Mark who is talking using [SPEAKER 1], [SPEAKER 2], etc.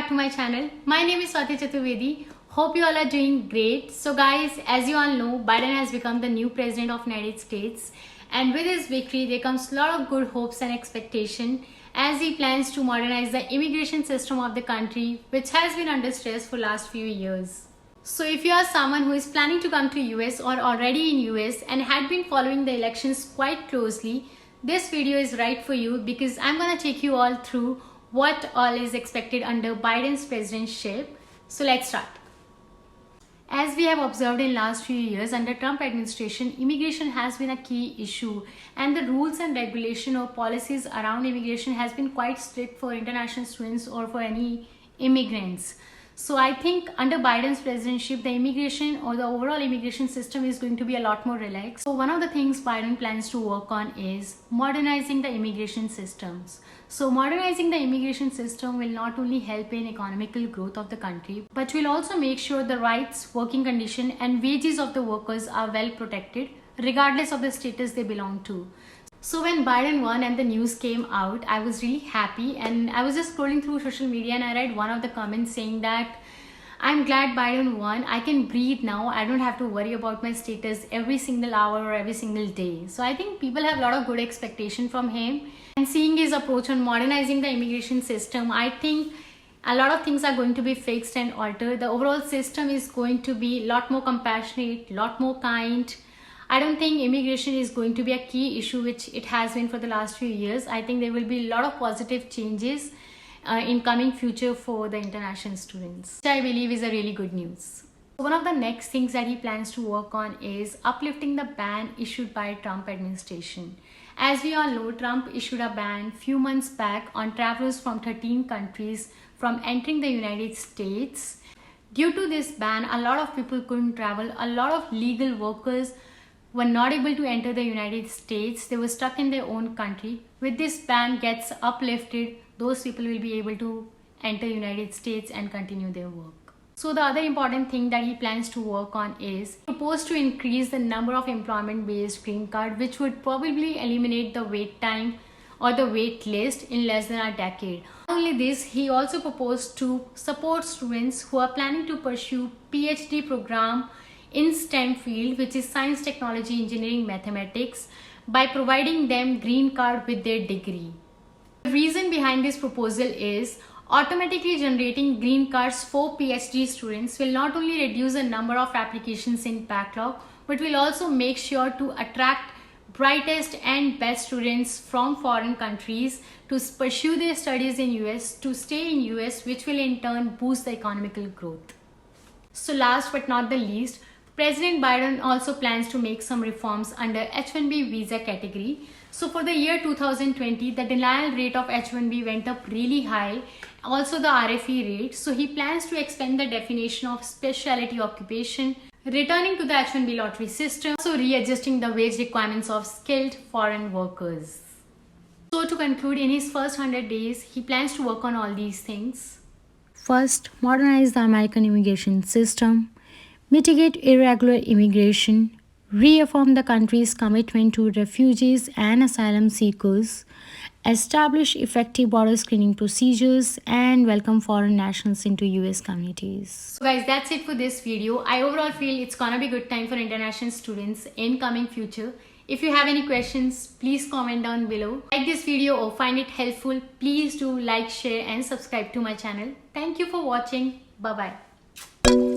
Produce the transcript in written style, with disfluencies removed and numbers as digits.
[SPEAKER 1] back to my channel. My name is Swati Chaturvedi. Hope you all are doing great. So guys, as you all know, Biden has become the new president of United States, and with his victory there comes a lot of good hopes and expectation as he plans to modernize the immigration system of the country, which has been under stress for last few years. So if you are someone who is planning to come to US or already in US and had been following the elections quite closely, this video is right for you because I'm gonna take you all through what all is expected under Biden's presidency. So let's start. As we have observed in last few years under Trump administration, immigration has been a key issue, and the rules and regulation or policies around immigration has been quite strict for international students or for any immigrants. So I think under Biden's presidency, the immigration or the overall immigration system is going to be a lot more relaxed. So one of the things Biden plans to work on is modernizing the immigration systems. So modernizing the immigration system will not only help in economical growth of the country, but will also make sure the rights, working condition and wages of the workers are well protected regardless of the status they belong to. So when Biden won and the news came out, I was really happy, and I was just scrolling through social media and I read one of the comments saying that I'm glad Biden won. I can breathe now. I don't have to worry about my status every single hour or every single day. So I think people have a lot of good expectation from him. And seeing his approach on modernizing the immigration system, I think a lot of things are going to be fixed and altered. The overall system is going to be a lot more compassionate, a lot more kind. I don't think immigration is going to be a key issue, which it has been for the last few years. I think there will be a lot of positive changes in coming future for the international students, which I believe is a really good news. One of the next things that he plans to work on is uplifting the ban issued by Trump administration. As we all know, Trump issued a ban few months back on travelers from 13 countries from entering the United States. Due to this ban, a lot of people couldn't travel. A lot of legal workers were not able to enter the United States. They were stuck in their own country. With this ban gets uplifted, those people will be able to enter United States and continue their work. So the other important thing that he plans to work on is proposed to increase the number of employment-based green card, which would probably eliminate the wait time or the wait list in less than a decade. Not only this, he also proposed to support students who are planning to pursue PhD program in STEM field, which is science, technology, engineering, mathematics, by providing them green card with their degree. The reason behind this proposal is automatically generating green cards for PhD students will not only reduce the number of applications in backlog, but will also make sure to attract brightest and best students from foreign countries to pursue their studies in US, to stay in US, which will in turn boost the economical growth. So last but not the least, President Biden also plans to make some reforms under H-1B visa category. So for the year 2020, the denial rate of H-1B went up really high, also the RFE rate. So he plans to expand the definition of specialty occupation, returning to the H-1B lottery system, also readjusting the wage requirements of skilled foreign workers. So to conclude, in his first 100 days, he plans to work on all these things. First, modernize the American immigration system, mitigate irregular immigration, reaffirm the country's commitment to refugees and asylum seekers, establish effective border screening procedures, and welcome foreign nationals into US communities. So guys, that's it for this video. I overall feel it's gonna be a good time for international students in coming future. If you have any questions, please comment down below. Like this video or find it helpful, please do like, share and subscribe to my channel. Thank you for watching. Bye-bye.